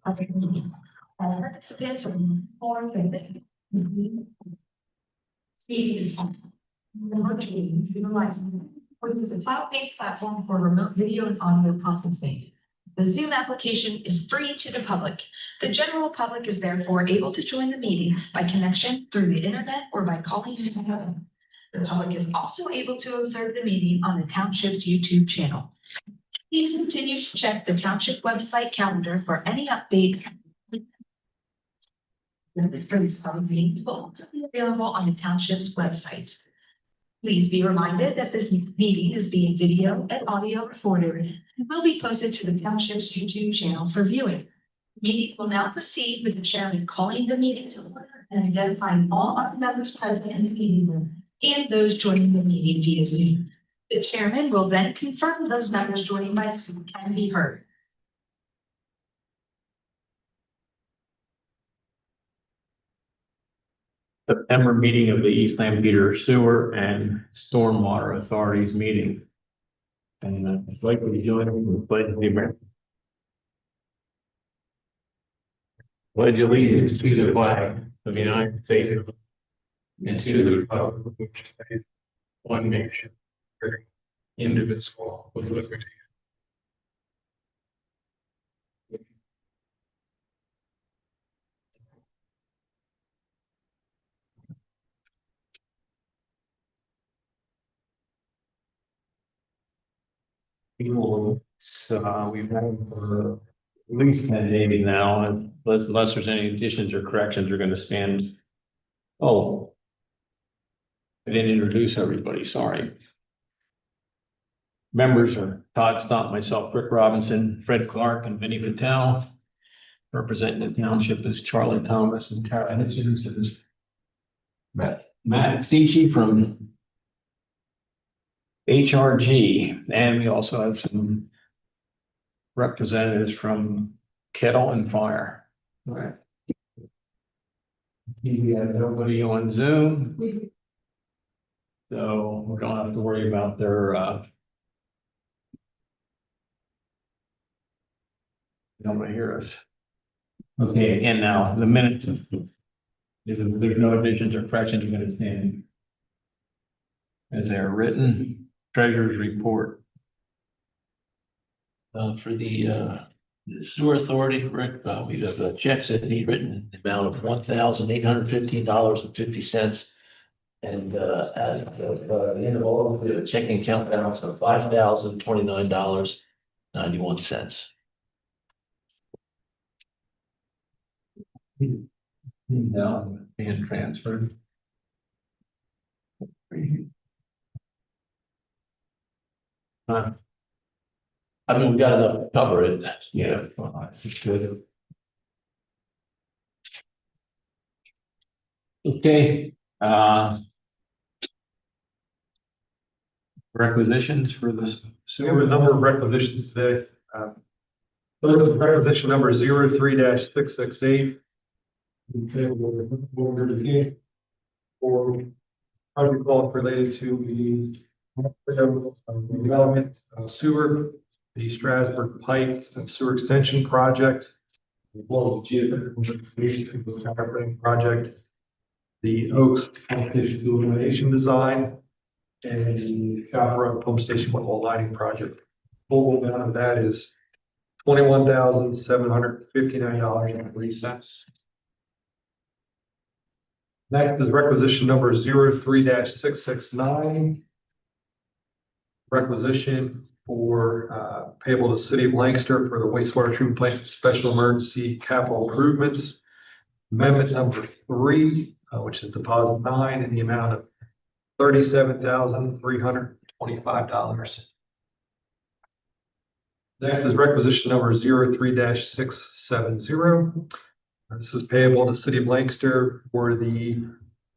Public meeting. All participants are informed that this meeting is possible. Virtually utilizing which is a cloud-based platform for remote video and audio conferencing. The Zoom application is free to the public. The general public is therefore able to join the meeting by connection through the internet or by calling in the phone. The public is also able to observe the meeting on the township's YouTube channel. Please continue to check the township website calendar for any updates. This public meeting will also be available on the township's website. Please be reminded that this meeting is being video and audio recorded and will be posted to the township's YouTube channel for viewing. The meeting will now proceed with the chairman calling the meeting to order and identifying all other members present in the meeting room and those joining the meeting via Zoom. The chairman will then confirm those members joining by Zoom can be heard. September meeting of the East Lampeter Sewer and Stormwater Authorities meeting. And I'd like to join me in the pledge of allegiance. Pledge allegiance to the flag of the United States and to the republic for which it stands, one nation, indivisible, with liberty. People, we've had for at least 10 days now, and unless there's any additions or corrections, are going to stand. Oh, I didn't introduce everybody, sorry. Members are Todd Stump, myself, Rick Robinson, Fred Clark, and Vinnie Patel. Representing the township is Charlie Thomas and Tara Hitchens. Is Matt Stici from HRG, and we also have some representatives from Kettle and Fire. All right. We have nobody on Zoom, so we don't have to worry about their they don't want to hear us. Okay, again now, the minutes, if there's no additions or corrections, we're going to stand as they are written. Treasurer's report. For the sewer authority, Rick, we have checks that need written in the amount of $1,815.50. And as of the end of all, we have a checking account balance of $5,029.91. Now being transferred. I mean, we got enough to cover it. Yeah, it's good. Okay, requisitions for this. So we have a number of requisitions today. First, requisition number 03-668. For project call related to the development of sewer, the Strasburg Pipe and Sewer Extension Project, the Global Geotechnical Information Project, the Oaks Pump Station Illumination Design, and the South Road Pump Station Wall Lighting Project. Total amount of that is $21,759.03. Next is requisition number 03-669. Requisition for payable to City of Lancaster for the wastewater treatment plant special emergency capital improvements. Amendment number 3, which is deposit 9 in the amount of $37,325. Next is requisition number 03-670. This is payable to City of Lancaster for the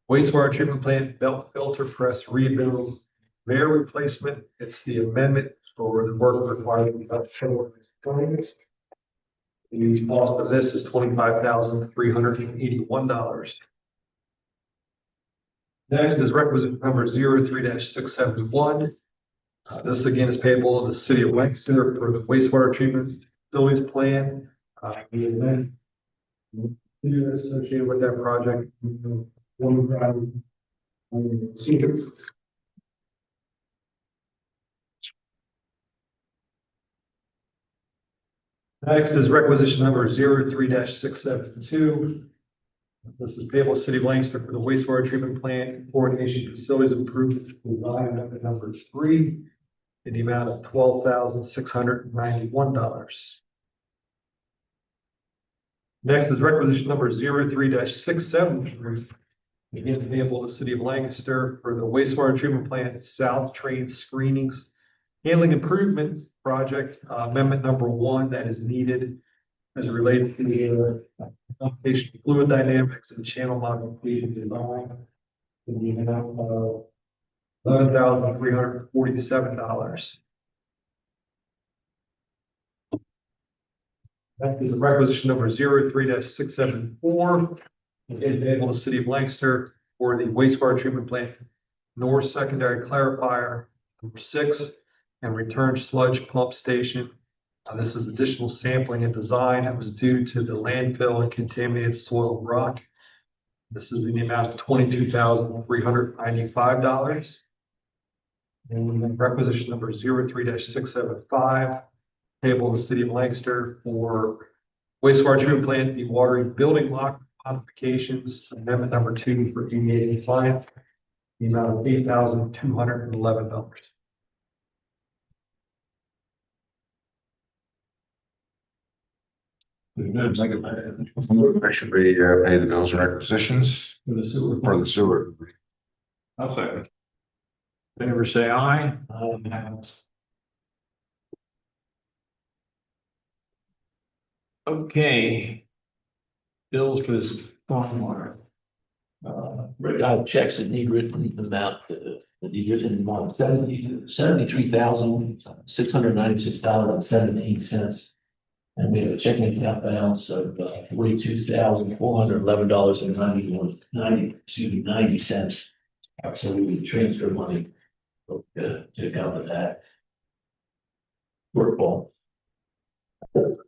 wastewater treatment plant belt filter press rebuild Mayor replacement. It's the amendment for the work required. The cost of this is $25,381. Next is requisition number 03-671. This again is payable to the City of Lancaster for the wastewater treatment facilities plan. The event associated with that project. One round, seniors. Next is requisition number 03-672. This is payable to City of Lancaster for the wastewater treatment plant coordination facilities improvement design method number 3 in the amount of $12,691. Next is requisition number 03-673. Again, payable to City of Lancaster for the wastewater treatment plant South Train Screenings Handling Improvement Project, amendment number 1 that is needed as it relates to the application of fluid dynamics and channel modification design in the amount of $11,347. That is requisition number 03-674. Again, payable to City of Lancaster for the wastewater treatment plant North Secondary Clarifier number 6 and return sludge pump station. This is additional sampling and design that was due to the landfill and contaminated soil rock. This is in the amount of $22,395. And then requisition number 03-675, payable to the City of Lancaster for wastewater treatment plant dewatering building block modifications, amendment number 2 for EDA compliance, the amount of $8,211. Should we pay the bills and requisitions For the sewer. for the sewer? I'll second. Favor say aye. Okay. Bills for this stormwater. Rick, I have checks that need written amount, that need written amount, $73,696.17. And we have a checking account balance of $42,411.90. So we would transfer money to cover that shortfall.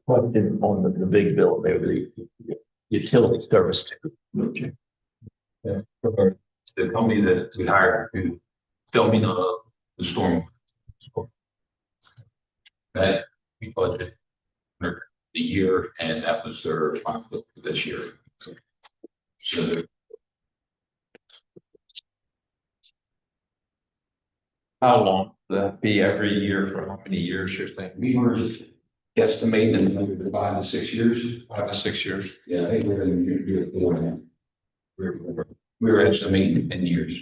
Question on the big bill, maybe the utility service too. The company that we hired to fill me the storm. That we budgeted for the year, and that was their responsibility for this year. So How long would that be every year for how many years you're thinking? we were just guesstimating in 5 to 6 years. 5 to 6 years? Yeah, I think we're in year 4 now. We were estimating 10 years.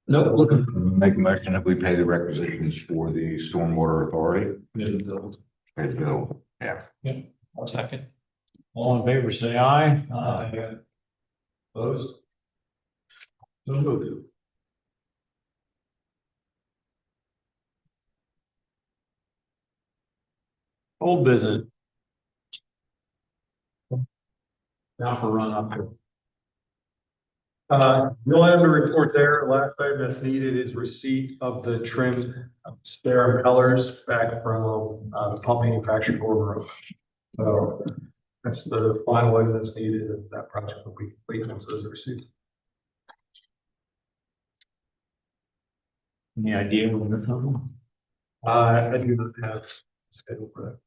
No, looking. Make a motion that we pay the requisitions for the stormwater authority. Pay the bill, yeah. I'll second. All in favor, say aye. Aye. Opposed? So moved. Old business. Now for run up. The only other report there, last item that's needed is receipt of the trim spare impellers back from the pump manufacturer order. So that's the final item that's needed, and that project will be complete once those are received. Any idea when they're coming? I do not have a schedule for that.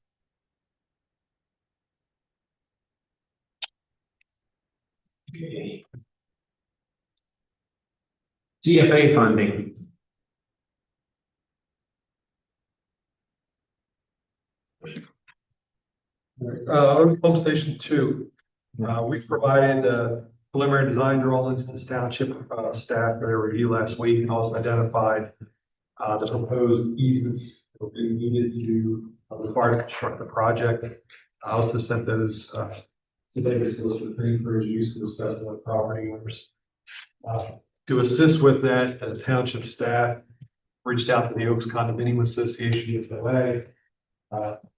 Okay. CFA funding. Pump station 2, we've provided preliminary design drawings to township staff for their review last week, and also identified the proposed easements that will be needed to require to construct the project. I also sent those to Davis Solicitor Green for his use to discuss with property owners. To assist with that, the township staff reached out to the Oaks Condominium Association UFOA.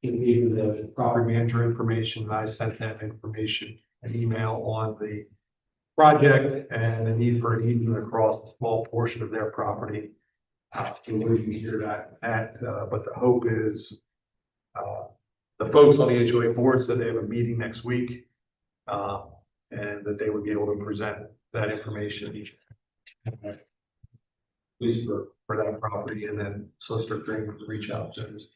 Gave me the property manager information, and I sent them information, an email on the project and the need for an easement across a small portion of their property. We can hear that, but the hope is, the folks on the HOA board said they have a meeting next week, and that they would be able to present that information. At least for that property, and then Solicitor Green would reach out to us.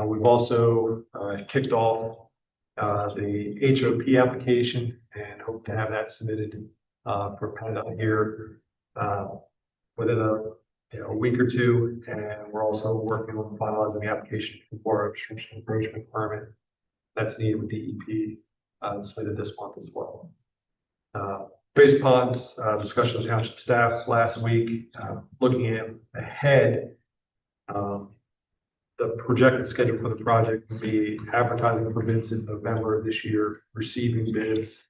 We've also kicked off the HOP application and hope to have that submitted for PennDOT here within a week or two. And we're also working on finalizing the application for obstruction encroachment permit that's needed with DEP submitted this month as well. Base ponds discussion with township staff last week, looking ahead. The projected schedule for the project will be advertising for bids in November of this year, receiving bids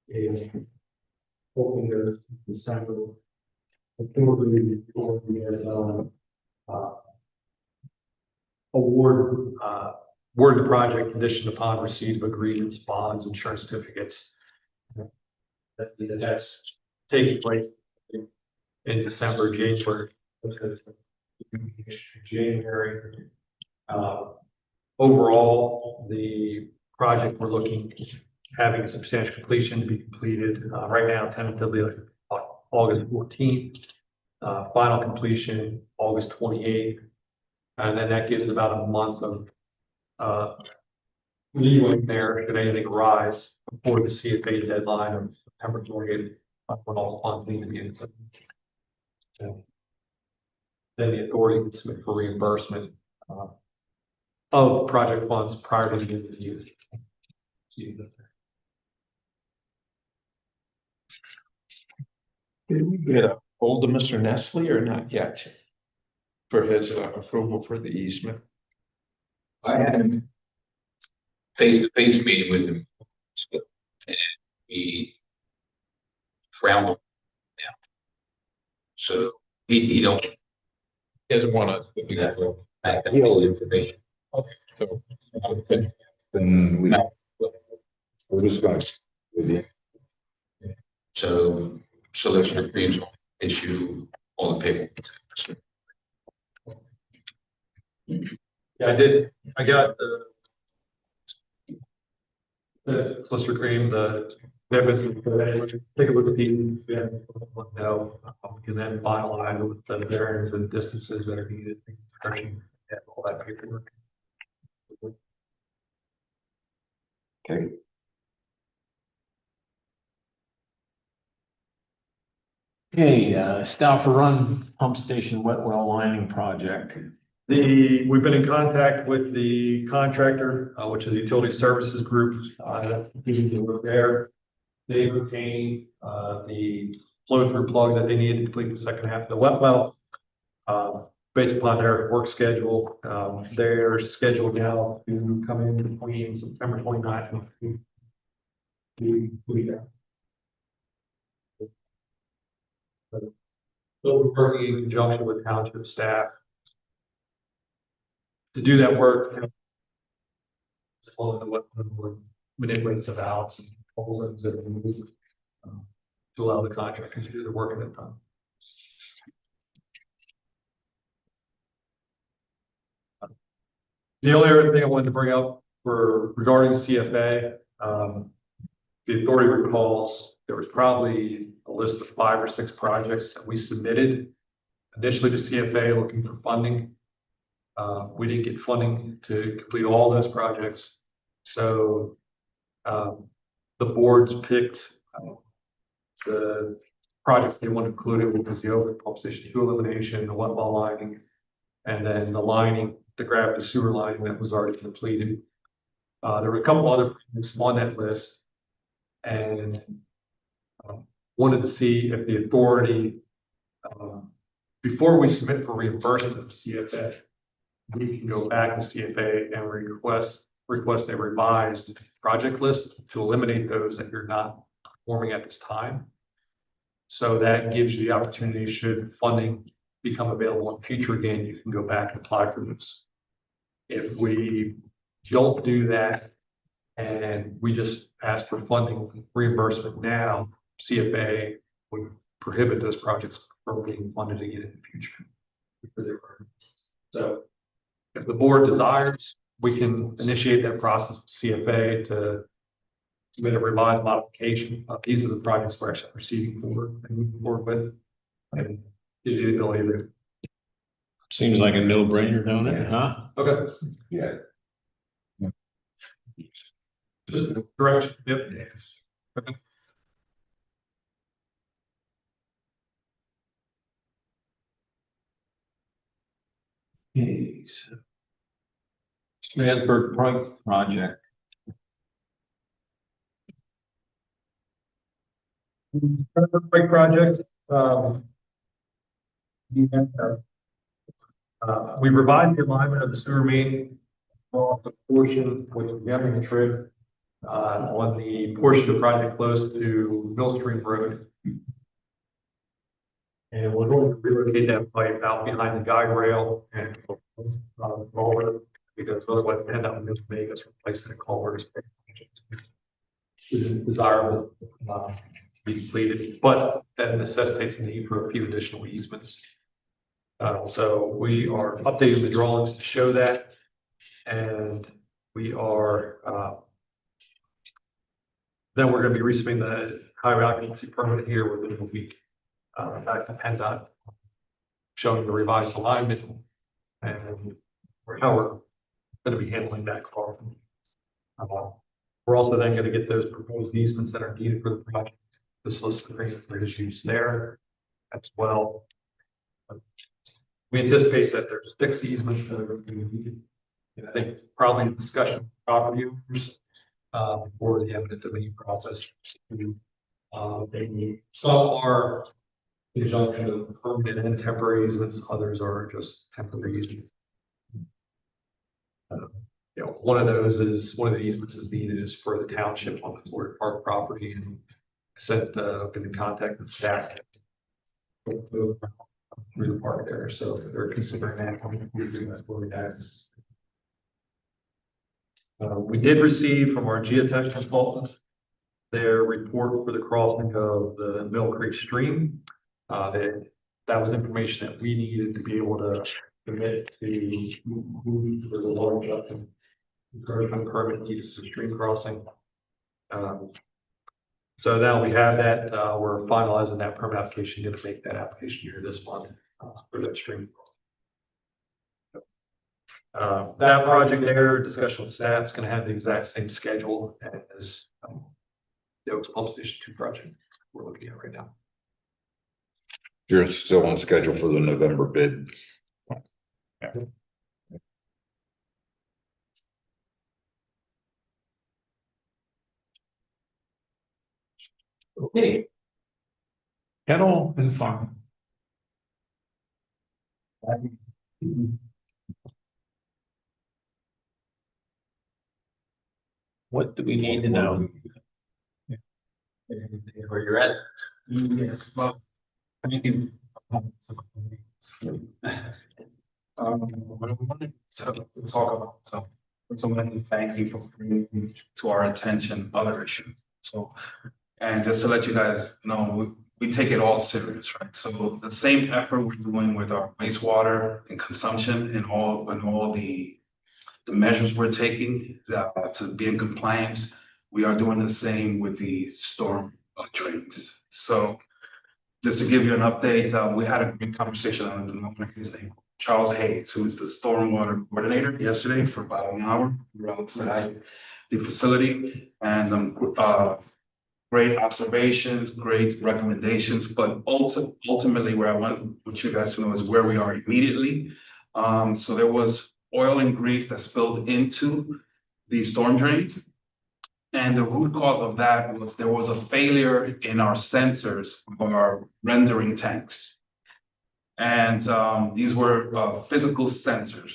in hoping to December. Before we award the project conditioned upon receipt of agreements, bonds, insurance certificates. That's taking place in December, January. Overall, the project we're looking having a substantial completion to be completed right now, tentatively August 14th. Final completion August 28th, and then that gives about a month of leeway there should anything arise before the CFA deadline of September 28th, when all funds need to be in. Then the authority can submit for reimbursement of project funds prior to the end of the year. Did we get a hold of Mr. Nestle or not yet? For his approval for the easement? I had a face-to-face meeting with him. And he frowned on now. So he don't. He doesn't want to. Exactly. Back the whole information. Okay, so. Then we're just gonna. So Solicitor Green's issue all the paperwork. Yeah, I got the Solicitor Green, the amendments, take a look at these, now, and then finalize with the variants and distances that are needed, and all that paperwork. Okay. Okay, Stafford Run Pump Station Wet Well Lining Project. We've been in contact with the contractor, which is the Utility Services Group, there. They obtained the flow through plug that they needed to complete the second half of the wet well. Based upon their work schedule, they're scheduled now to come in between September 29th and so we're working in conjunction with township staff to do that work. Manipulates the valves and holes that are moved to allow the contractors to do the work at that time. The only other thing I wanted to bring up regarding CFA, the authority recalls there was probably a list of 5 or 6 projects that we submitted initially to CFA looking for funding. We didn't get funding to complete all those projects. So the boards picked the projects they want included, which was the open pump station 2 elimination, the wet well lining, and then the lining, the gravity sewer lining that was already completed. There were a couple other projects on that list, and wanted to see if the authority, before we submit for reimbursement of the CFA, we can go back to CFA and request a revised project list to eliminate those that you're not performing at this time. So that gives you the opportunity, should funding become available in future again, you can go back and apply for those. If we don't do that, And we just asked for funding reimbursement now. CFA would prohibit those projects from being funded again in the future. Because they were. So if the board desires, we can initiate that process with CFA to submit a revised modification. These are the projects we're actually proceeding forward and moving forward with. And gives you the ability to. Seems like a no-brainer, don't it, huh? Okay. Yeah. Just direction, yep. Okay, so. Strasburg Pike project. Big project, we revised the alignment of the sewer main off the portion which is having the trip on the portion of the project close to Mill Stream Road. And we're going to relocate that pipe out behind the guide rail and culvert, because otherwise we end up in Vegas replacing the culvert. Isn't desirable to be completed, but that necessitates the need for a few additional easements. So we are updating the drawings to show that, and we are then we're going to be resubmitting the highway occupancy permit here within a week. That depends on showing the revised alignment and how we're going to be handling that car. We're also then going to get those proposed easements that are needed for the project. This list of agreement for issues there as well. We anticipate that there's 6 easements that are going to be needed. And I think probably a discussion with property owners for the eminent domain process. Some are in conjunction of permanent and temporary easements, others are just temporary easements. One of those is one of the easements is needed is for the township on the Florida Park property, and I said been in contact with staff through the park there, so they're considering that. That's where we have. We did receive from our geotech consultants their report for the crossing of the Mill Creek stream. That was information that we needed to be able to commit to move for the large up and encouragement permit needed for stream crossing. So now we have that, we're finalizing that permit application, going to make that application here this month for that stream. That project there, discussion with staff is going to have the exact same schedule as the Oaks Pump Station 2 project we're looking at right now. You're still on schedule for the November bid. Okay. Kettle and farm. What do we need to know? Where you're at. Yes, well, thank you. What I wanted to talk about, so first I wanted to thank you for bringing to our attention other issues. So, and just to let you guys know, we take it all serious, right? So the same effort we're doing with our wastewater and consumption and all the measures we're taking to be in compliance, we are doing the same with the storm drains. So just to give you an update, we had a great conversation on his name, Charles Hayes, who is the stormwater coordinator, yesterday for about an hour. We were outside the facility, and great observations, great recommendations, but ultimately where I want you guys to know is where we are immediately. So there was oil and grease that spilled into the storm drains. And the root cause of that was there was a failure in our sensors of our rendering tanks. And these were physical sensors.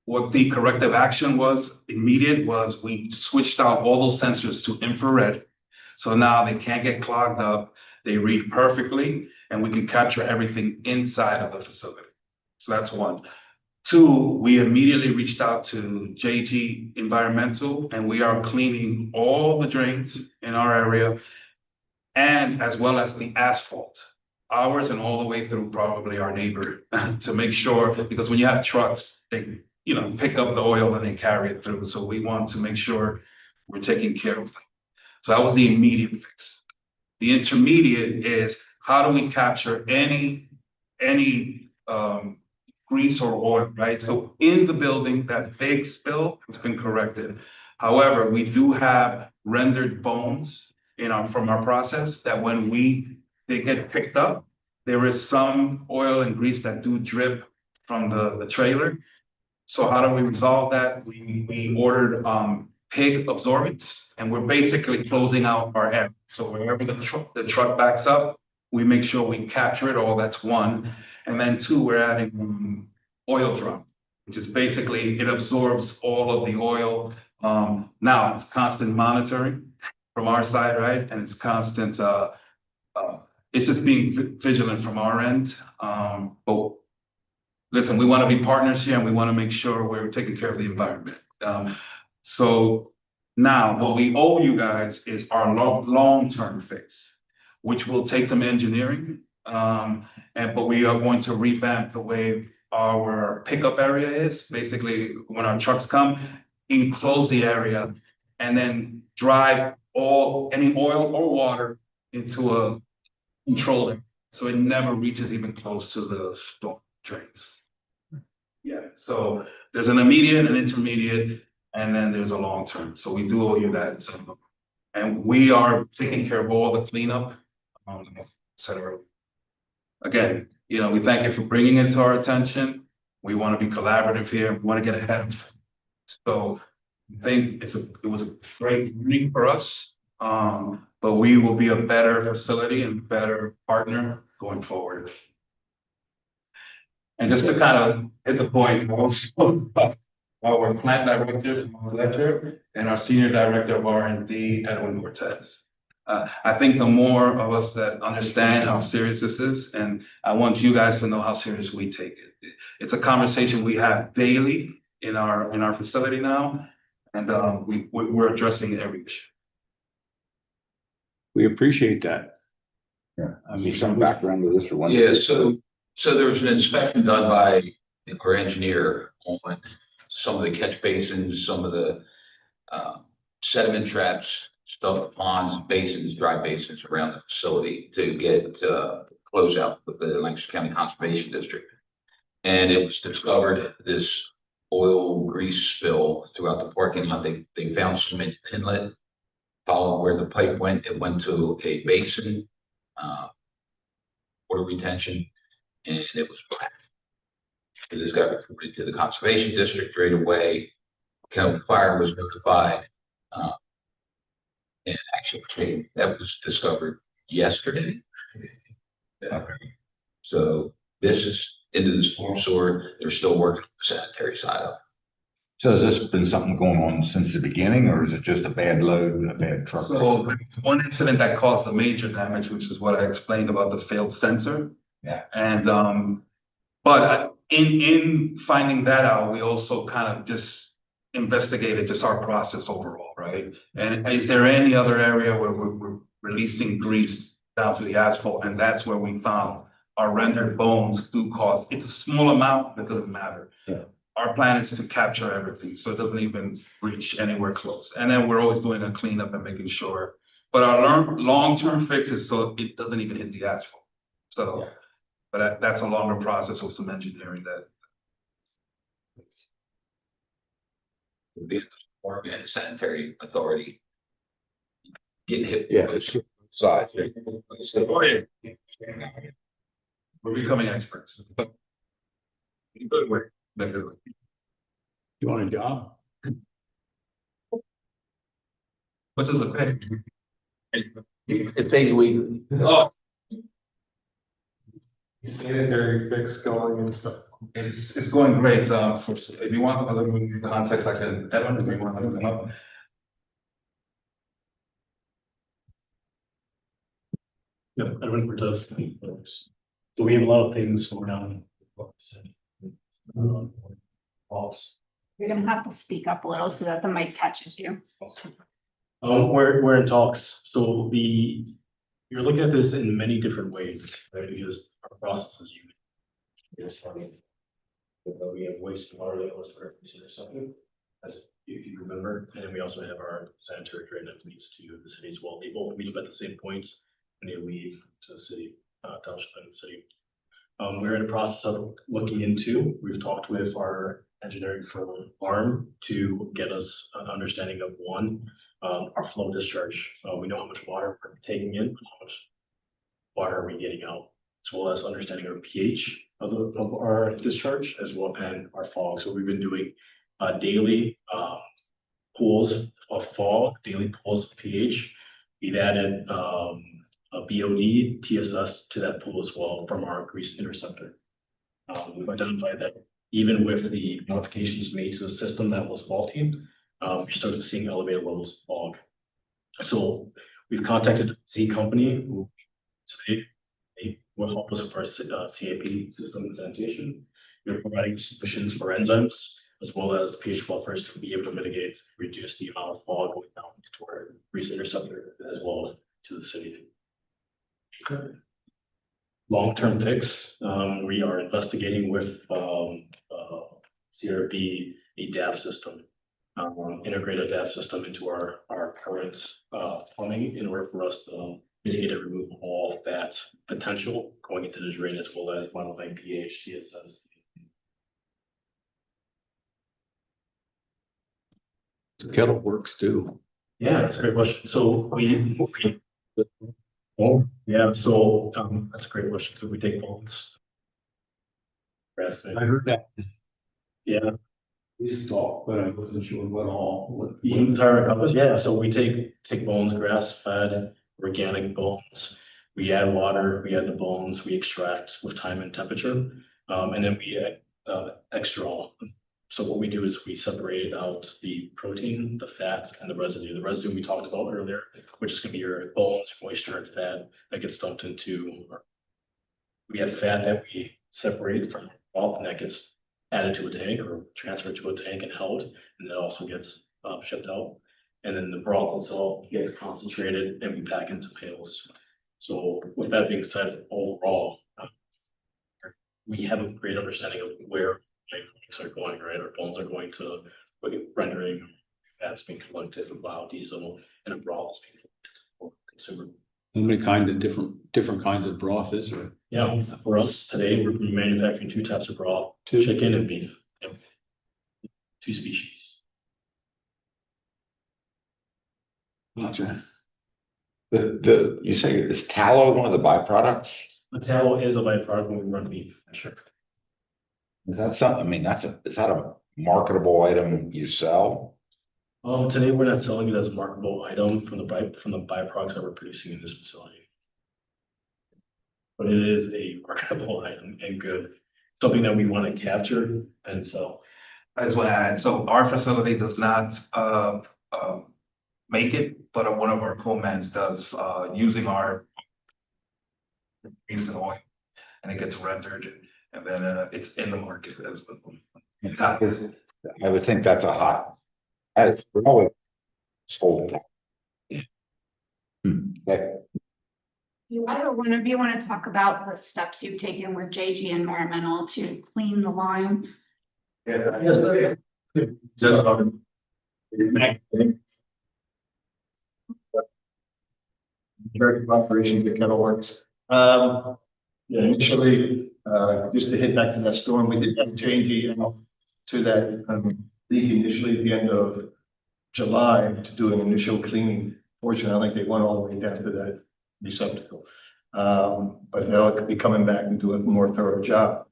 What the corrective action was immediate was we switched out all those sensors to infrared. So now they can't get clogged up. They read perfectly, and we can capture everything inside of the facility. So that's one. Two, we immediately reached out to JG Environmental, and we are cleaning all the drains in our area and as well as the asphalt, ours and all the way through probably our neighbor, to make sure, because when you have trucks, they, pick up the oil and they carry it through. So we want to make sure we're taking care of that. So that was the immediate fix. The intermediate is how do we capture any grease or oil, right? So in the building, that big spill has been corrected. However, we do have rendered bones from our process that when they get picked up, there is some oil and grease that do drip from the trailer. So how do we resolve that? We ordered pig absorbents, and we're basically closing out our area. So wherever the truck backs up, we make sure we capture it all. That's one. And then two, we're adding oil drum, which is basically it absorbs all of the oil. Now it's constant monitoring from our side, right? And it's constant. It's just being vigilant from our end. But listen, we want to be partners here, and we want to make sure we're taking care of the environment. So now what we owe you guys is our long-term fix, which will take some engineering. But we are going to revamp the way our pickup area is. Basically, when our trucks come, enclose the area and then drive any oil or water into a controller, so it never reaches even close to the storm drains. Yeah, so there's an immediate, an intermediate, and then there's a long term. So we do owe you that. So, and we are taking care of all the cleanup, et cetera. Again, we thank you for bringing it to our attention. We want to be collaborative here. We want to get ahead of it. So I think it was a great meeting for us. But we will be a better facility and better partner going forward. And just to kind of hit the point also, our plant director, Mark Ledger, and our senior director of R&D, Edwin Cortez. I think the more of us that understand how serious this is, and I want you guys to know how serious we take it. It's a conversation we have daily in our facility now, and we're addressing it every issue. We appreciate that. Yeah, I mean, some background to this or one. Yeah, so there was an inspection done by our engineer on some of the catch basins, some of the sediment traps, stuff, ponds, basins, dry basins around the facility to get closeout with the Lancaster County Conservation District. And it was discovered this oil grease spill throughout the parking lot. They found some inlet, followed where the pipe went. It went to a basin, water retention, and it was black. So this got reported to the Conservation District right away. County Fire was notified. And actually, that was discovered yesterday. So this is into the storm sewer. They're still working the sanitary side of it. So has this been something going on since the beginning, or is it just a bad load, a bad truck? So one incident that caused the major damage, which is what I explained about the failed sensor. Yeah. And but in finding that out, we also kind of just investigated just our process overall, right? And is there any other area where we're releasing grease down to the asphalt? And that's where we found our rendered bones do cause. It's a small amount, but it doesn't matter. Yeah. Our plan is to capture everything, so it doesn't even reach anywhere close. And then we're always doing a cleanup and making sure. But our long-term fix is so it doesn't even hit the asphalt. So, yeah. But that's a longer process with some engineering that. Would be the sanitary authority getting hit. Yeah, it's size. We're becoming experts. In good way. You want a job? What does it pay? It pays weekly. Oh, Sanitary fix going and stuff. it's going great. If you want a little context, I can, Edwin, if you want to look them up. Yep, Edwin Cortez, folks. So we have a lot of things going on. False. You're gonna have to speak up a little so that the mic catches you. We're in talks, so you're looking at this in many different ways, right, because our process is unique. It's funny. We have wastewater that goes through every single something, as if you remember, and then we also have our sanitary drain that leads to the city as well. They both meet up at the same points when they leave to the city, township and the city. We're in the process of looking into, we've talked with our engineering firm, ARM, to get us an understanding of our flow discharge. We know how much water we're taking in, how much water are we getting out, as well as understanding our pH of our discharge as well, and our fog. So we've been doing daily pools of fog, daily pools of pH. We've added a BOD TSS to that pool as well from our grease interceptor. We've identified that even with the modifications made to the system that was faulty, we started seeing elevated levels of fog. So we've contacted Z Company, who today they will help us with our CAP system and sanitation. We're providing solutions for enzymes as well as pH buffers to be able to mitigate, reduce the amount of fog going down to our grease interceptor as well as to the city. Long-term fix, we are investigating with CRB a DAP system, integrate a DAP system into our current plumbing in order for us to mitigate and remove all of that potential going into the drain as well as modifying pH, TSS. The kettle works too. Yeah, that's a great question. So yeah, so that's a great question. So we take bones. I heard that. Yeah, This talk, but I wasn't sure what all. the entire compass, yeah, so we take bones, grass fed, organic bones. We add water, we add the bones, we extract with time and temperature, and then we add extra. So what we do is we separate out the protein, the fat, and the residue. The residue we talked about earlier, which is gonna be your bones, moisture, and fat that gets dumped into. We have fat that we separate from broth, and that gets added to a tank or transferred to a tank and held, and that also gets shipped out. And then the broth itself gets concentrated and we pack into pails. So with that being said, overall, we have a great understanding of where things are going, right? Our bones are going to rendering, fats being collected, biodiesel, and a broth is being collected for consumer. How many kind of different kinds of broth is there? Yeah, for us today, we're manufacturing 2 types of broth, Two. chicken and beef. Yep. 2 species. Gotcha. You say is tallow one of the byproducts? The tallow is a byproduct when we run beef, sure. Is that something, I mean, is that a marketable item you sell? Today we're not selling it as a marketable item from the byproducts that we're producing in this facility. But it is a marketable item and good, something that we want to capture and sell. I just want to add, so our facility does not make it, but one of our co-mans does, using our grease and oil, and it gets rendered, and then it's in the market as well. I would think that's a hot, it's probably sold. Okay. Do either one of you want to talk about the steps you've taken with JG Environmental to clean the lines? Just Director of Operations at Kettle Works. Yeah, initially, just to hit back to that storm, we did have change to that leak initially at the end of July to do an initial cleaning portion. I think they went all the way down to that receptacle. But they'll be coming back and do a more thorough job.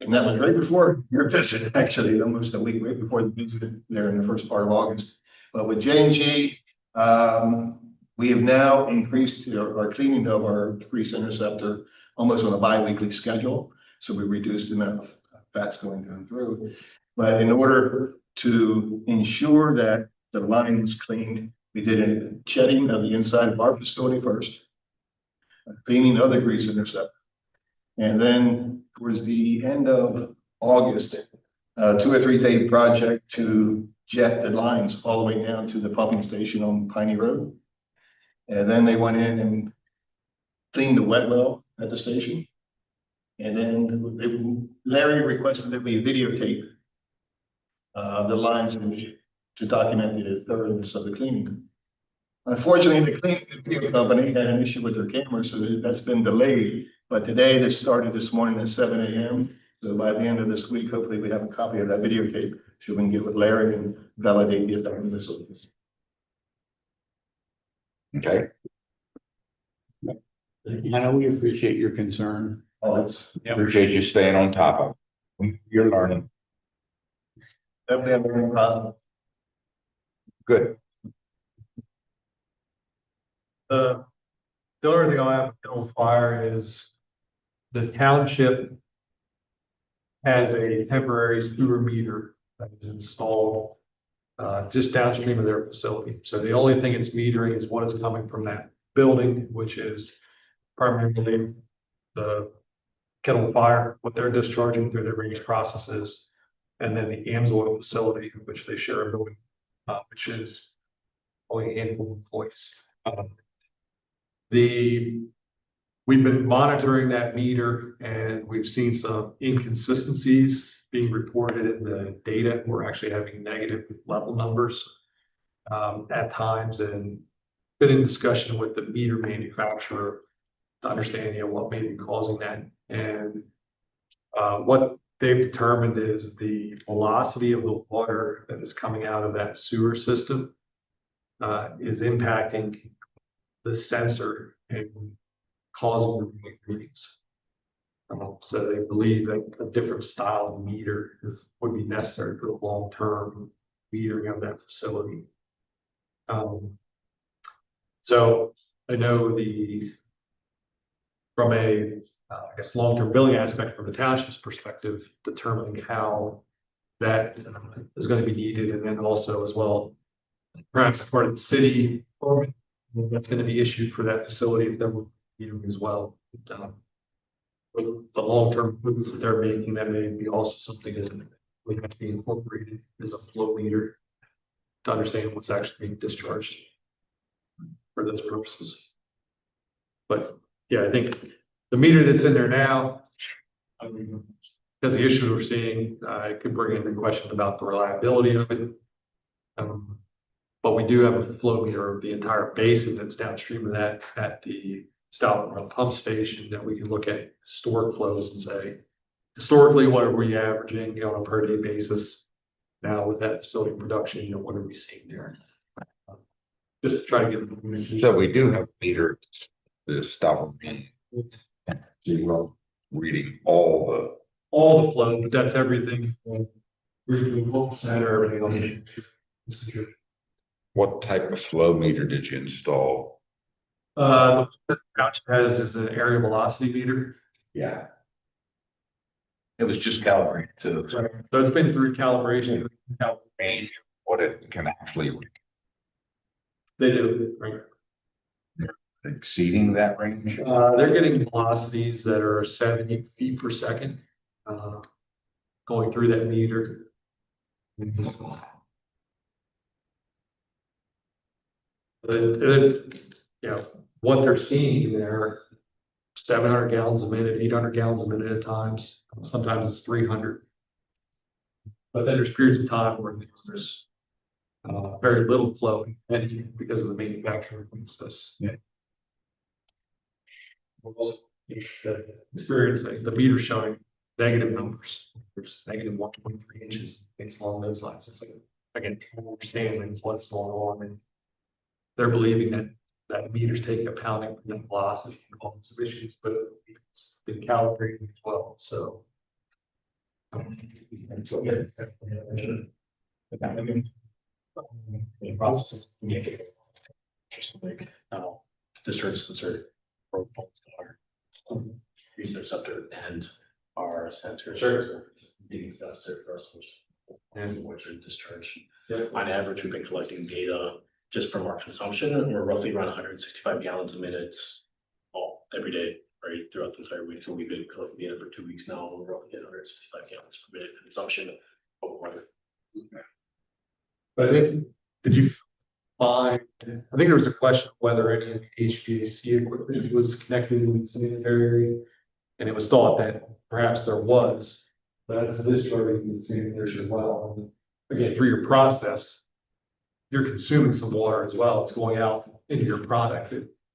And that was right before your visit, actually, almost a week right before the visit there in the first part of August. But with J&G, we have now increased our cleaning of our grease interceptor almost on a bi-weekly schedule. So we reduced the amount of fats going down through. But in order to ensure that the line was cleaned, we did a jetting of the inside of our facility first, cleaning of the grease interceptor. And then towards the end of August, 2 or 3 day project to jet the lines all the way down to the pumping station on Piney Road. And then they went in and cleaned the wet well at the station. And then Larry requested that we videotape the lines to document the thoroughness of the cleaning. Unfortunately, the video company had an issue with their camera, so that's been delayed. But today, they started this morning at 7 a.m. So by the end of this week, hopefully we have a copy of that videotape, so we can get with Larry and validate the effectiveness of this. Okay, I know we appreciate your concern. Oh, it's appreciate you staying on top of it. You're learning. definitely a learning process. Good. The other thing I have on fire is the township has a temporary sewer meter that is installed just downstream of their facility. So the only thing it's metering is what is coming from that building, which is primarily the Kettle Fire, what they're discharging through their various processes, and then the Amsoil facility, which they share a building, which is only a handful of employees. We've been monitoring that meter and we've seen some inconsistencies being reported in the data. We're actually having negative level numbers at times, and been in discussion with the meter manufacturer to understand, what may be causing that. And what they've determined is the velocity of the water that is coming out of that sewer system is impacting the sensor and causing readings. So they believe that a different style of meter would be necessary for the long-term metering of that facility. So I know from a, long-term billing aspect from the township's perspective, determining how that is going to be needed, and then also as well, perhaps part of the city, or that's going to be issued for that facility if they're metering as well. With the long-term improvements that they're making, that may be also something that we have to be incorporated as a flow meter to understand what's actually being discharged for those purposes. But yeah, I think the meter that's in there now, because the issue we're seeing, it could bring into question about the reliability of it. But we do have a flow meter of the entire basin that's downstream of that at the Stoughton pump station that we can look at historic flows and say, historically, what are we averaging on a per day basis? Now with that facility production, what are we seeing there? Just to try to get information. So we do have meter, the stuff, reading all the flow, but that's everything. Removal center, everything else. what type of flow meter did you install? The couch has is an area velocity meter. Yeah. It was just calibrated too. So it's been through calibration. Range, what it can actually read. They do, right? Exceeding that range? They're getting velocities that are 70 feet per second, going through that meter. What they're seeing there, 700 gallons a minute, 800 gallons a minute at times. Sometimes it's 300. But then there's periods of time where there's very little flow because of the manufacturing process. Yeah. Experiencing the meter showing negative numbers. There's negative 1.3 inches, things along those lines. It's like, again, understanding what's going on, and they're believing that meter's taking a pounding from the velocity and all sorts of issues, but it's been calibrated as well. So. The process just like districts considered research up to and our center. Sure. Things necessary for us, which are discharged. Yeah. On average, we've been collecting data just from our consumption, and we're roughly around 165 gallons a minute every day right, throughout the entire week. So we've been collecting data for 2 weeks now. We're roughly at 165 gallons per minute consumption of water. But did you find, I think there was a question of whether any of the HVAC equipment was connected with the sanitary area. And it was thought that perhaps there was, but that's discharging the sanitary as well. And again, through your process, you're consuming some water as well. It's going out into your product.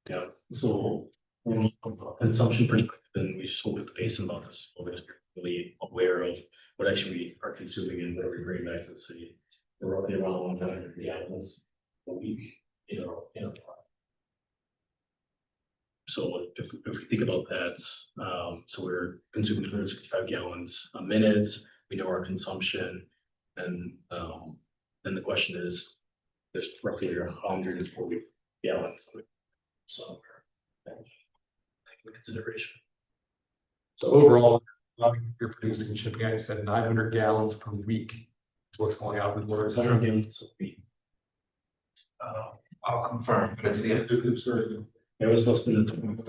Yeah, so from a consumption perspective, and we spoke with the basin about this, we're just really aware of what actually we are consuming and what we bring back to the city. We're roughly around 100 gallons a week in our product. So if we think about that, so we're consuming 165 gallons a minute, we know our consumption, and then the question is, there's roughly 140 gallons. So take into consideration. So overall, you're producing and shipping, I said 900 gallons per week is what's going out the door. 100 gallons a week. I'll confirm, but it's the It was less than the 20.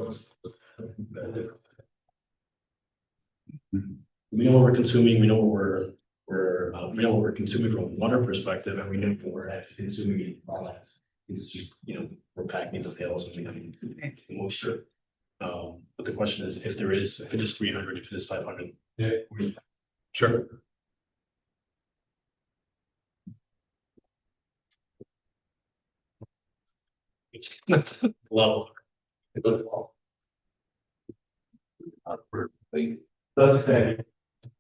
We know what we're consuming, we know what we know what we're consuming from a water perspective, and we know what we're actually consuming in products. It's just, we're packing the pails and we have moisture. But the question is, if it is 300, if it is 500. Yeah, sure. It's low. That's okay.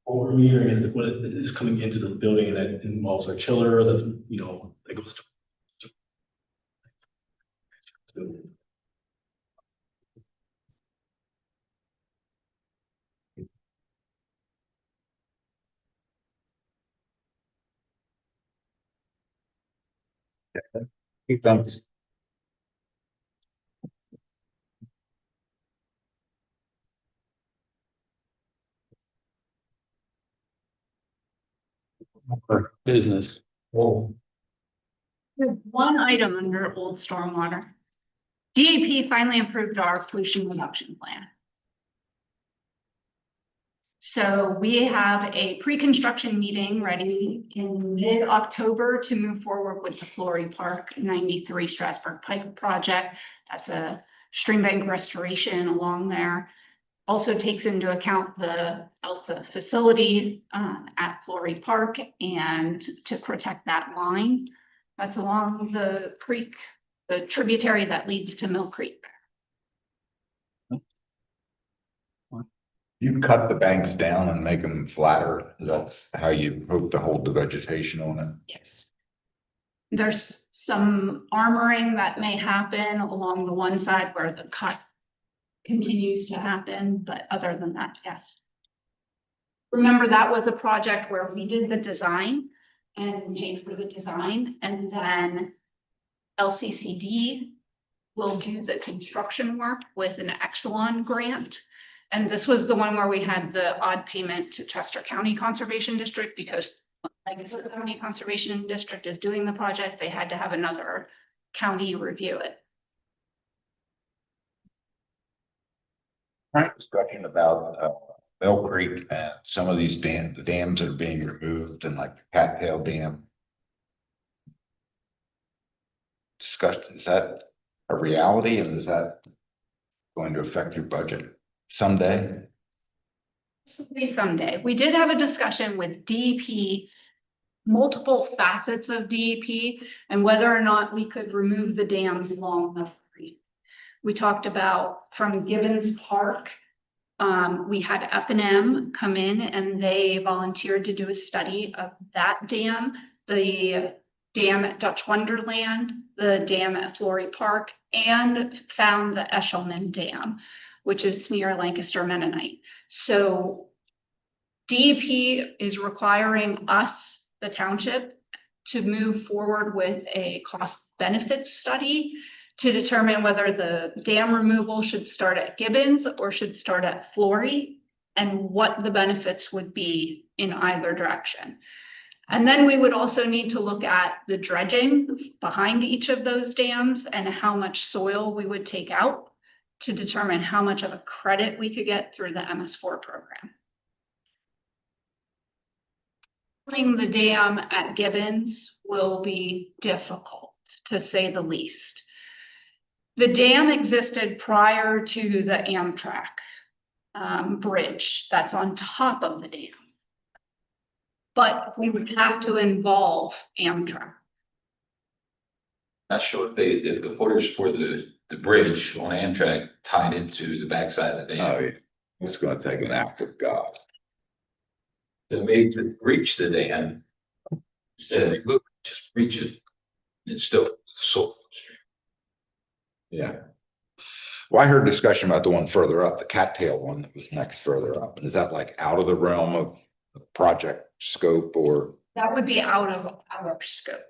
What we're metering is what is coming into the building, and that involves our chiller, that goes to. Thanks. Business. Well, There's one item under old stormwater. DEP finally approved our pollution reduction plan. So we have a pre-construction meeting ready in mid-October to move forward with the Flory Park 93 Strasburg Pike project. That's a stream bank restoration along there. Also takes into account the ELSA facility at Flory Park and to protect that line. That's along the creek, the tributary that leads to Mill Creek. You cut the banks down and make them flatter. That's how you hope to hold the vegetation on it. Yes. There's some armoring that may happen along the one side where the cut continues to happen, but other than that, yes. Remember, that was a project where we did the design and paid for the design, and then LCCD will do the construction work with an Exelon grant. And this was the one where we had the odd payment to Chester County Conservation District, because Lancaster County Conservation District is doing the project. They had to have another county review it. Discussion about Mill Creek and some of these the dams that are being removed, and like Cattail Dam. Discussed, is that a reality, and is that going to affect your budget someday? Possibly someday. We did have a discussion with DEP, multiple facets of DEP, and whether or not we could remove the dams along the creek. We talked about from Gibbons Park. We had F&M come in and they volunteered to do a study of that dam, the dam at Dutch Wonderland, the dam at Flory Park, and found the Eshelman Dam, which is near Lancaster Mennonite. So DEP is requiring us, the township, to move forward with a cost benefit study to determine whether the dam removal should start at Gibbons or should start at Flory, and what the benefits would be in either direction. And then we would also need to look at the dredging behind each of those dams and how much soil we would take out to determine how much of a credit we could get through the MS4 program. Building the dam at Gibbons will be difficult, to say the least. The dam existed prior to the Amtrak bridge that's on top of the dam. But we would have to involve Amtrak. Not sure if the footers for the bridge on Amtrak tied into the backside of the Oh, dam. yeah. It's gonna take an act of God. To make to reach the dam, instead of remove, just reach it. It's still so. Yeah. Well, I heard discussion about the one further up, the cattail one that was next further up. And is that like out of the realm of the project scope or? That would be out of our scope.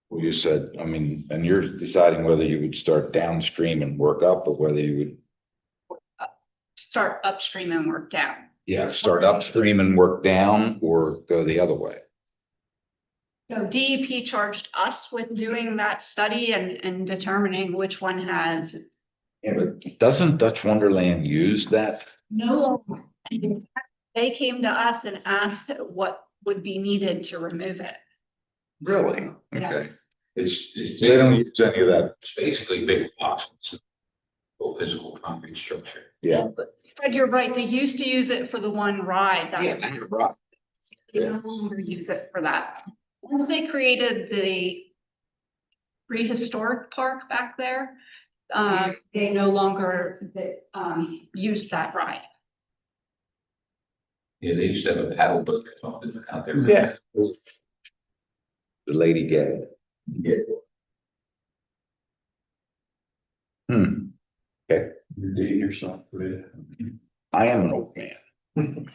Well, you said, I mean, and you're deciding whether you would start downstream and work up or whether you would. Start upstream and work down. Yeah, start upstream and work down or go the other way. So DEP charged us with doing that study and determining which one has Yeah, but doesn't Dutch Wonderland use that? no. They came to us and asked what would be needed to remove it. Really? Okay. Yes. It's They don't use any of that. It's basically big blocks. It's a physical concrete structure. Yeah. Fred, you're right. They used to use it for the one ride. Yeah, That that's right. they no longer use it for that. Once they created the prehistoric park back there, they no longer use that ride. Yeah, they used to have a paddle boat or something out there. Yeah. The Lady Gay. Yeah. Okay, You're dating yourself, right? I am an old man.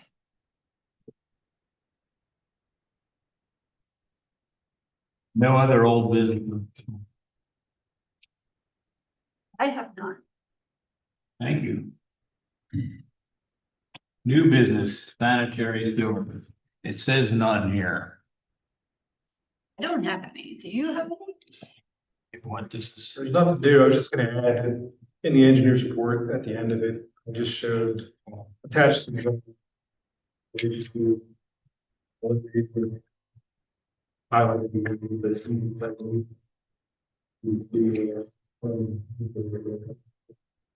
No other old business. I have not. Thank you. New business, sanitary sewer. It says none here. I don't have any. Do you have any? What this is. There's nothing to do. I was just gonna add in the engineer's report at the end of it, I just showed attached to the. Highlighted this.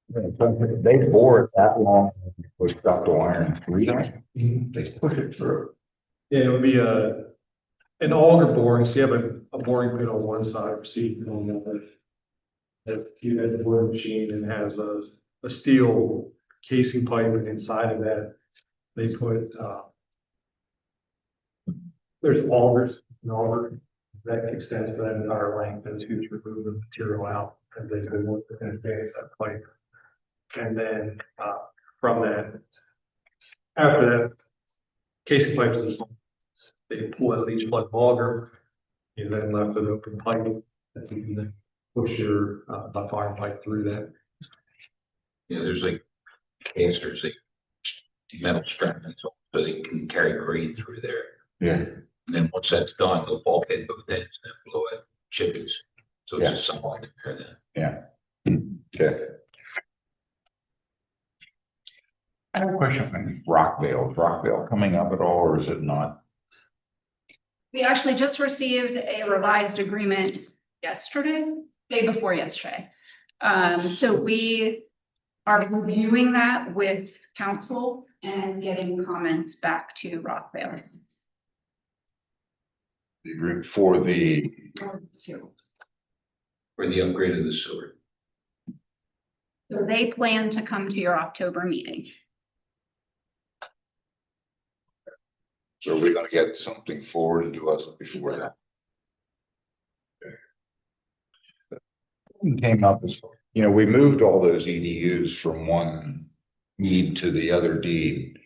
They bore it that long with ductile iron through there. They push it through. Yeah, it would be an auger boring, so you have a boring pit on one side, receipt on the other. If you had the boring machine and has a steel casing pipe, and inside of that, they put, there's augers, an auger that extends to that entire length, and it's used to remove the material out, and they go with and advance that pipe. And then, from that, after that, casing pipes is, they pull out each plug auger, you then left an open pipe, that you can then push your, fire pipe through that. Yeah, there's like casters, like metal strap, so they can carry grade through there. Yeah. And then once that's done, the bulkhead goes in, it's gonna blow out chippings. So it's just something like that. Yeah. Okay. I have a question on Rockvale. Is Rockvale coming up at all, or is it not? We actually just received a revised agreement yesterday, day before yesterday. So we are reviewing that with council and getting comments back to Rockvale. The agreement for the, For the upgrade of the sewer. So they plan to come to your October meeting. so are we gonna get something forwarded to us before that? Came up as, you know, we moved all those EDUs from one deed to the other deed.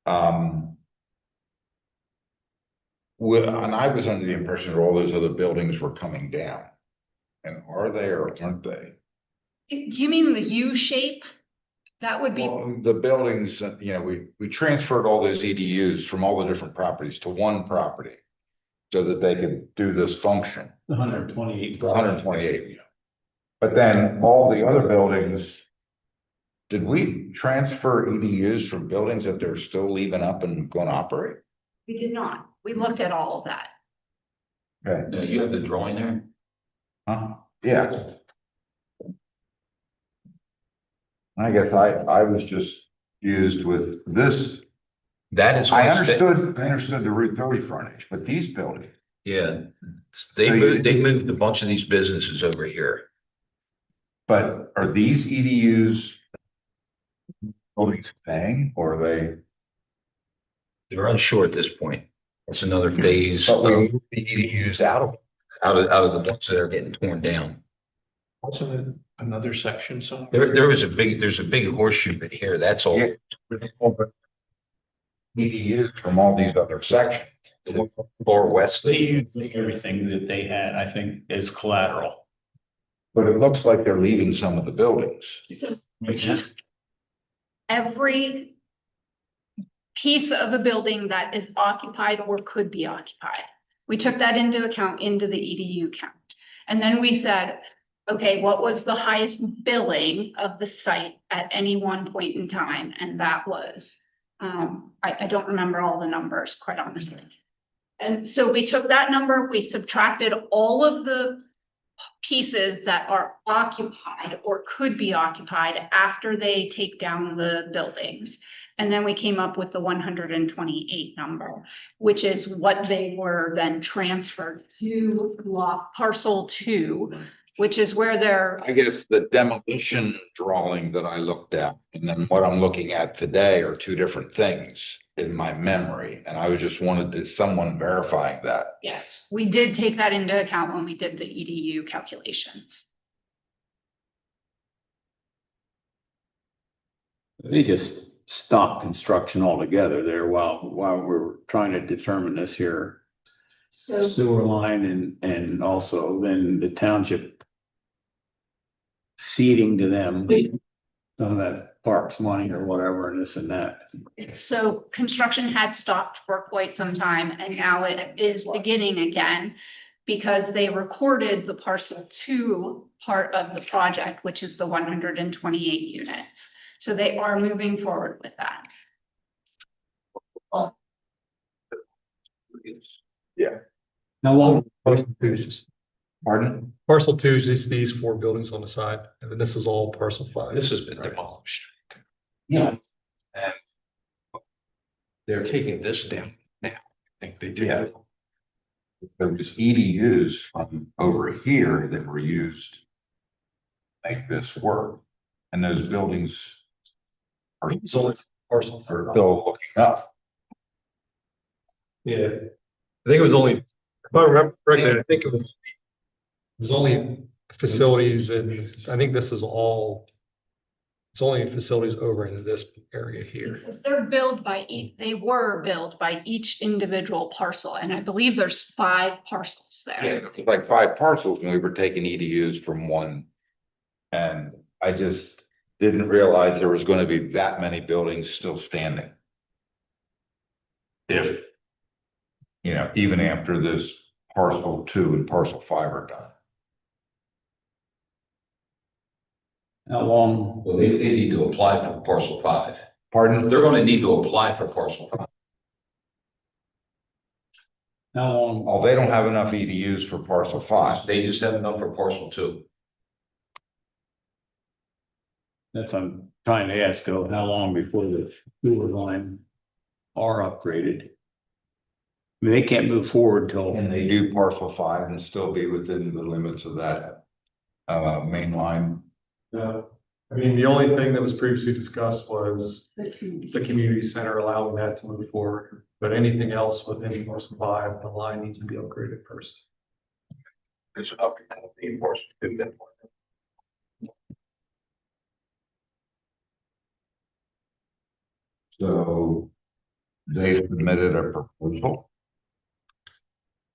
And I was under the impression that all those other buildings were coming down. And are they or aren't they? Do you mean the U shape? That would be, Well, the buildings, you know, we transferred all those EDUs from all the different properties to one property. so that they could do this function, 128. 128. But then all the other buildings, did we transfer EDUs from buildings that they're still leaving up and going to operate? We did not. We looked at all of that. Okay, Now, you have the drawing there? huh? Yeah. I guess I was just used with this. That is. I what's- understood the Route 30 frontage, but these buildings, Yeah, So you- they moved a bunch of these businesses over here. but are these EDUs buildings paying or are they? They're unsure at this point. It's another phase But we of- moved the EDUs out of. out of the ones that are getting torn down. Also another section somewhere. There's a big horseshoe bit here. That's all. Yeah. EDUs from all these other sections. Far west. They use everything that they had, I think, is collateral. But it looks like they're leaving some of the buildings. So every piece of a building that is occupied or could be occupied, we took that into account into the EDU count. And then we said, okay, what was the highest billing of the site at any one point in time? And that was, I don't remember all the numbers, quite honestly. And so we took that number, we subtracted all of the pieces that are occupied or could be occupied after they take down the buildings. And then we came up with the 128 number, which is what they were then transferred to lot parcel 2, which is where they're, I guess the demolition drawing that I looked at and then what I'm looking at today are two different things in my memory. And I was just wanted to someone verifying that. yes, we did take that into account when we did the EDU calculations. They just stopped construction altogether there while we're trying to determine this here So sewer line and also then the township ceding to them some of that parks money or whatever and this and that. So construction had stopped for quite some time and now it is beginning again because they recorded the parcel 2 part of the project, which is the 128 units. So they are moving forward with that. How long? Parcel 2 is just, Pardon? parcel 2 is just these 4 buildings on the side, and then this is all parcel 5. This has been demolished. Yeah. They're taking this down now. I think they did. Yeah. There was EDUs from over here that were used to make this work. And those buildings are still Parcel 4. looking up. Yeah. I think it was only, if I remember correctly, I think it was only facilities and I think this is all, it's only facilities over in this area here. Because they're billed by they were billed by each individual parcel, and I believe there's 5 parcels Yeah, there. it was like 5 parcels and we were taking EDUs from one. And I just didn't realize there was going to be that many buildings still standing. If, you know, even after this parcel 2 and parcel 5 are done. How long? Well, they need to apply for parcel 5. Pardon? They're gonna need to apply for parcel 5. How long? Oh, they don't have enough EDUs for parcel 5. They just have enough for parcel 2. That's what I'm trying to ask, though, how long before the sewer line are upgraded? I mean, they can't move forward till. Can they do parcel 5 and still be within the limits of that main line? No, I mean, the only thing that was previously discussed was The community. the community center allowing that to move forward. But anything else within parcel 5, the line needs to be upgraded first. There's an upgrade of the parcel 2 then. So they submitted a proposal.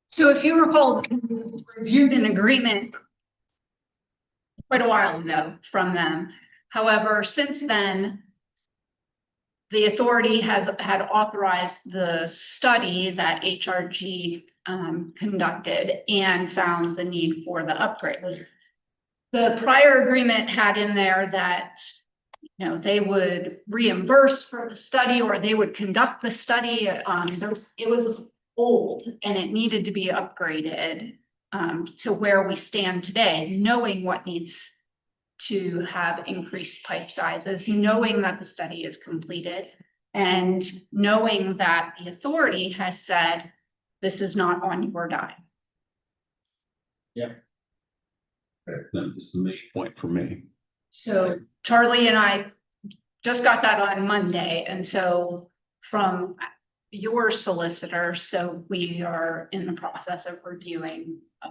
So if you recall, we reviewed an agreement quite a while ago from them. However, since then, the authority had authorized the study that HRG conducted and found the need for the upgrades. The prior agreement had in there that, you know, they would reimburse for the study or they would conduct the study. It was old and it needed to be upgraded to where we stand today, knowing what needs to have increased pipe sizes, knowing that the study is completed, and knowing that the authority has said, this is not on your dime. That's the main point for me. So Charlie and I just got that on Monday, and so from your solicitor, so we are in the process of reviewing a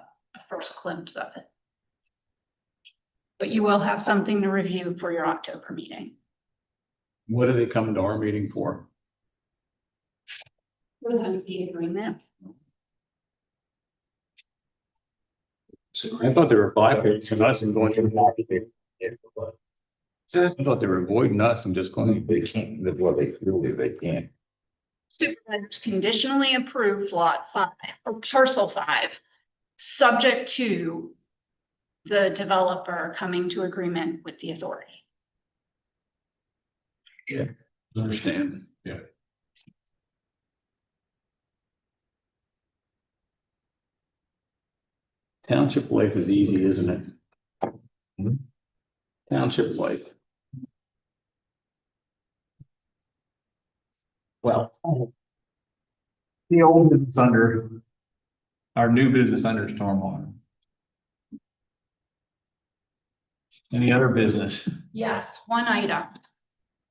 first glimpse of it. But you will have something to review for your October meeting. What are they coming to our meeting for? The agreement. I thought they were bypassing us and going to the market. I thought they were avoiding us and just going. They can't, that's what they feel, they can't. Supervisors conditionally approved lot 5 or parcel 5, subject to the developer coming to agreement with the authority. Understand, yeah. Township life is easy, isn't it? Township life. Well. The old business under. Our new business under stormwater. Any other business? Yes, one item.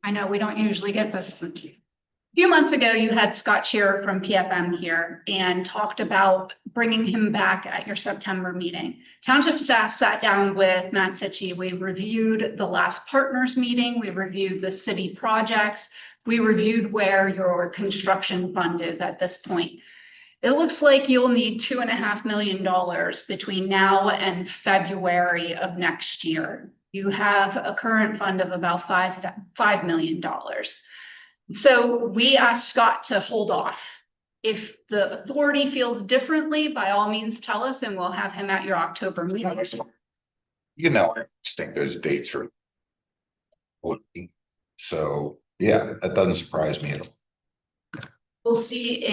I know we don't usually get this. A few months ago, you had Scott Shearer from PFM here and talked about bringing him back at your September meeting. Township staff sat down with Matt Sitchie. We reviewed the last partners meeting. We reviewed the city projects. We reviewed where your construction fund is at this point. It looks like you'll need $2.5 million between now and February of next year. You have a current fund of about $5 million. So we asked Scott to hold off. If the authority feels differently, by all means, tell us and we'll have him at your October meeting. You know, I just think those dates are. So, yeah, that doesn't surprise me at all. We'll see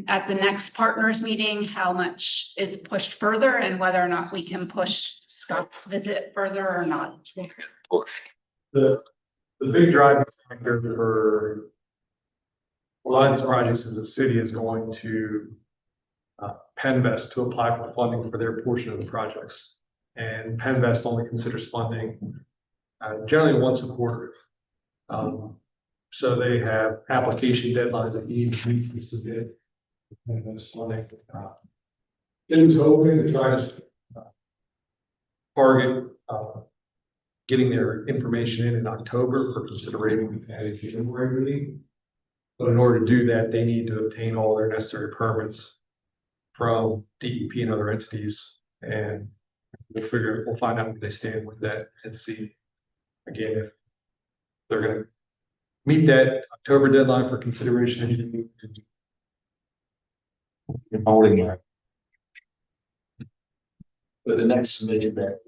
at the next partners meeting how much is pushed further and whether or not we can push Scott's visit further or not. The big driving factor for a lot of these projects is the city is going to Penvest to apply for funding for their portion of the projects. And Penvest only considers funding generally once a quarter. So they have application deadlines that you need to submit. Penvest funding. It was hoping to try to target getting their information in October for consideration at a January meeting. But in order to do that, they need to obtain all their necessary permits from DEP and other entities. And we'll find out where they stand with that and see again if they're going to meet that October deadline for consideration. Holding it. For the next submission that.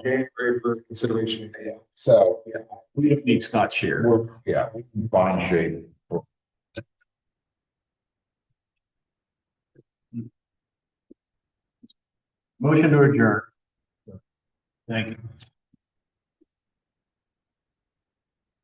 January for consideration. Yeah, so, Yeah, we don't need Scott Shearer. we're, yeah, we can find shape. Motion to adjourn. Thank you.